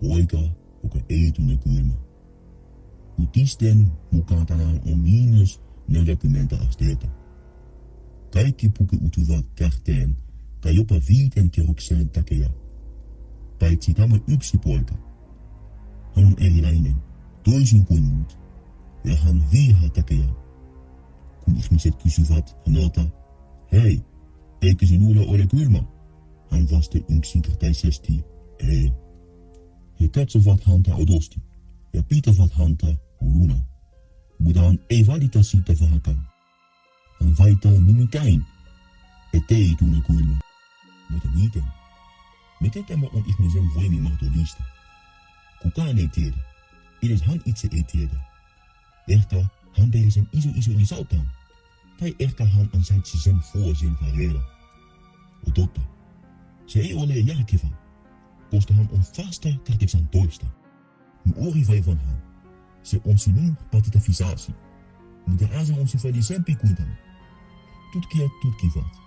poika, joka ei tunne kylmää. Uutisten mukaan tänään on -40 asteita. Kaikki pukeutuvat kähteen tai jopa 5 kerrokseen takia, paitsi tämä yksi poika. Hän on erilainen, toisin kuin muut, ja hän vihaa takia. Kun ihmiset kysyvät häneltä, hei, eikö sinulla ole kylmä? Hän vastaa yksinkertaisesti, ei. He katsovat häntä odosti ja pitävät häntä hulluna, mutta hän ei valita siitä vähäkään. Hän väittää nimittäin, ettei tunne kylmää. Mutta miten? Miten tämä on ihmisen voimin mahdollista? Kukaan ei tiedä. Edes hän itse ei tiedä. Ehkä hän vei sen iso lisäutään. Tai ehkä hän ansaitsi sen vuosien varrella. On totta. Se ei ole järkevää, koska hän on vasta 18. Nuori vaivan hän. Se on sinun patitafisaasi. Mutta asia on syvällisempi kuin tämä. Tutkijat tutkivat,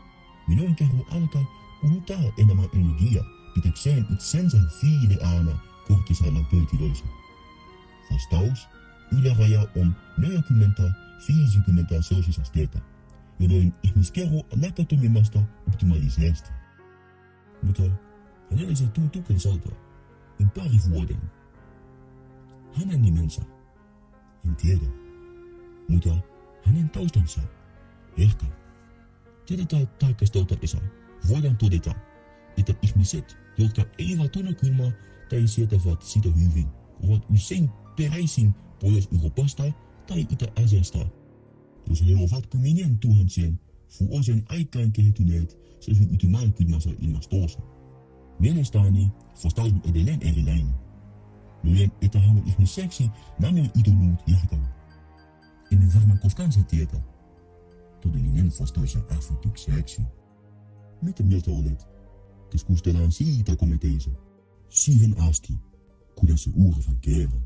milloin keho alkaa kuluttaa enemmän energiaa pitäkseen itsensä viileänä korkealla pöytiloissa. Vastaus, yläraja on 40-50 celsiusasteita, jolloin ihmiskeho lakkaa toimimasta optimaalisesti. Mutta hänelle se tuntuu tukaisalta pari vuoden. Hänen nimensä, en tiedä, mutta hänen taustansa, ehkä. Tiedetään tarkastelta Esa, voidaan todeta, että ihmiset, jotka eivät tunne kylmää tai sietävät sitä hyvin, ovat usein peräisin Pohjois-Euroopasta tai Itä-Aasiasta. Jos he ovat kymmenien tuhansien vuosien aikaan kehittyneet selviytymään kylmässä ilmastossa. Mielestäni vastaus on edelleen erilainen. Luulen, että hän on ihmiseksi naamioidonnut järkellä. Emme varmaan koskaan se tietää. Todellinen vastaus on ähvytykseksi. Mitä mieltä olet? Keskustellaan siitä komiteissa. Siihen asti, kunnes seuraavan kerran.